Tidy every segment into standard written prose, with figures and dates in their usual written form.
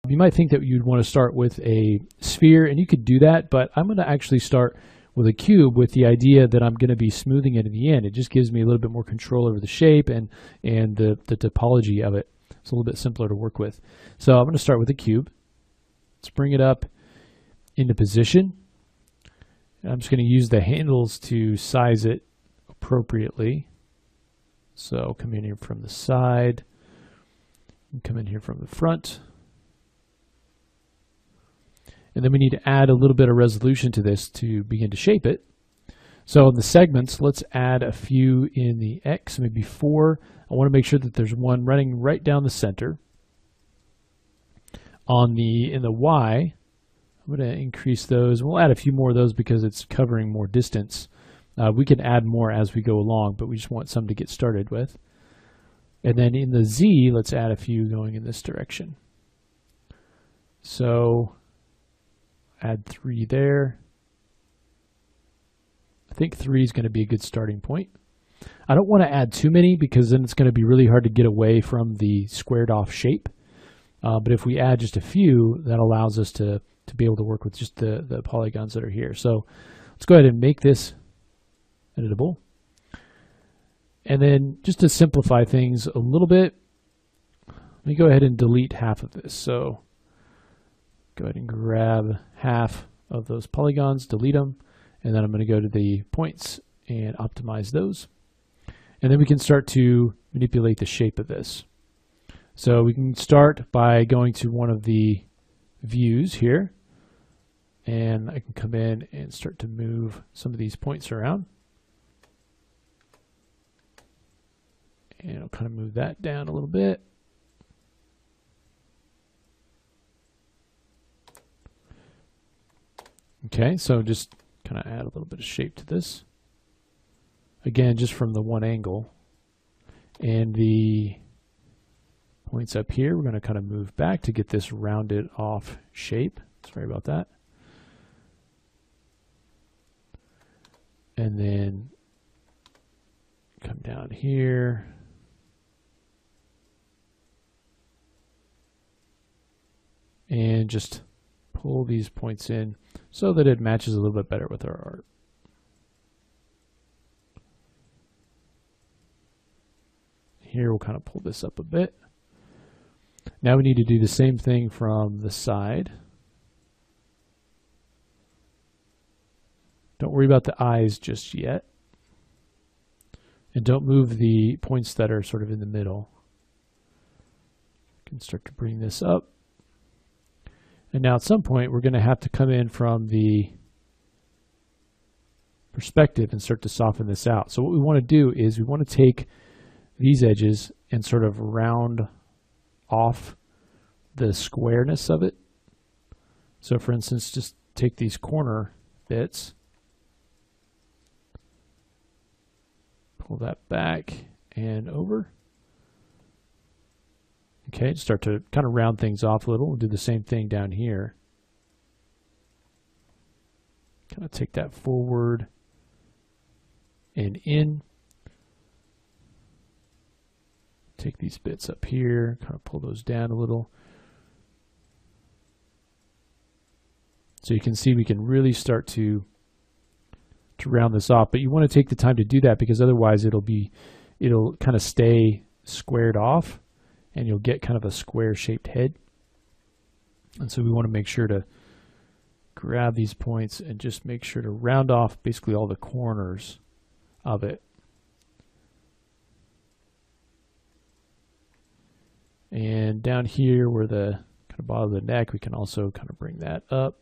You might think that you'd want to start with a sphere, and you could do that, but I'm going to actually start with a cube with the idea that I'm going to be smoothing it in the end. It just gives me a little bit more control over the shape and the topology of it. It's a little bit simpler to work with. So I'm going to start with a cube. Let's bring it up into position. I'm just going to use the handles to size it appropriately. So come in here from the side, and come in here from the front. And then we need to add a little bit of resolution to this to begin to shape it. So in the segments, let's add a few in the X, maybe 4. I want to make sure that there's one running right down the center. In the Y, I'm going to increase those. We'll add a few more of those because it's covering more distance. We can add more as we go along, but we just want some to get started with. And then in the Z, let's add a few going in this direction. So add 3 there. I think 3 is going to be a good starting point. I don't want to add too many because then it's going to be really hard to get away from the squared off shape. But if we add just a few, that allows us to be able to work with just the polygons that are here. So let's go ahead and make this editable. And then just to simplify things a little bit, let me go ahead and delete half of this. So go ahead and grab half of those polygons, delete them, and then I'm going to go to the points and optimize those. And then we can start to manipulate the shape of this. So we can start by going to one of the views here, and I can come in and start to move some of these points around. And I'll kind of move that down a little bit. Okay, so just kind of add a little bit of shape to this. Again, just from the one angle. And the points up here, we're going to kind of move back to get this rounded off shape. Sorry about that. And then come down here. And just pull these points in so that it matches a little bit better with our art. Here we'll kind of pull this up a bit. Now we need to do the same thing from the side. Don't worry about the eyes just yet. And don't move the points that are sort of in the middle. You can start to bring this up. And now at some point, we're going to have to come in from the perspective and start to soften this out. So what we want to do is we want to take these edges and sort of round off the squareness of it. So for instance, just take these corner bits, pull that back and over. Okay, start to kind of round things off a little. We'll do the same thing down here. Kind of take that forward and in. Take these bits up here, kind of pull those down a little. So you can see we can really start to round this off, but you want to take the time to do that because otherwise it'll kind of stay squared off and you'll get kind of a square shaped head. And so we want to make sure to grab these points and just make sure to round off basically all the corners of it. And down here where the kind of bottom of the neck, we can also kind of bring that up.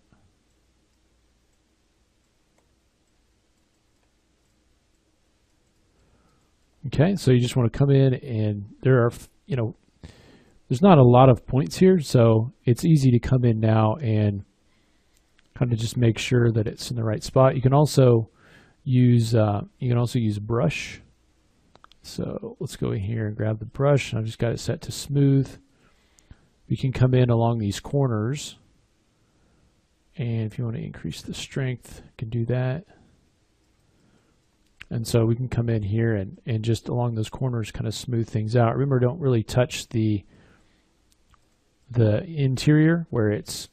Okay, so you just want to come in and there are, there's not a lot of points here, so it's easy to come in now and kind of just make sure that it's in the right spot. You can also use brush. So let's go in here and grab the brush. I've just got it set to smooth. We can come in along these corners, and if you want to increase the strength, you can do that. And so we can come in here and just along those corners kind of smooth things out. Remember, don't really touch the the interior where it's,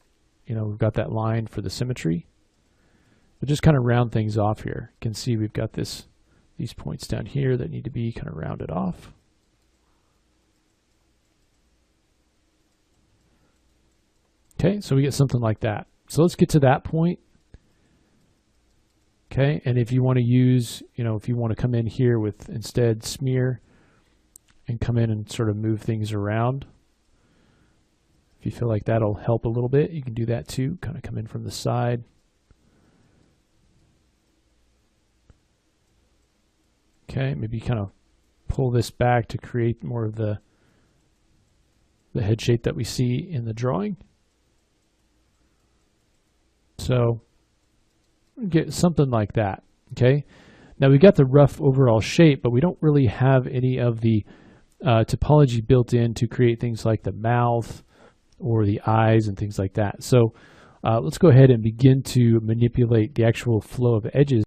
we've got that line for the symmetry. But just kind of round things off here. You can see we've got these points down here that need to be kind of rounded off. Okay, so we get something like that. So let's get to that point. Okay, and if you want to use, if you want to come in here with instead smear and come in and sort of move things around, if you feel like that'll help a little bit, you can do that too. Kind of come in from the side. Okay, maybe kind of pull this back to create more of the head shape that we see in the drawing. So get something like that. Okay, now we got the rough overall shape, but we don't really have any of the topology built in to create things like the mouth or the eyes and things like that. So let's go ahead and begin to manipulate the actual flow of edges.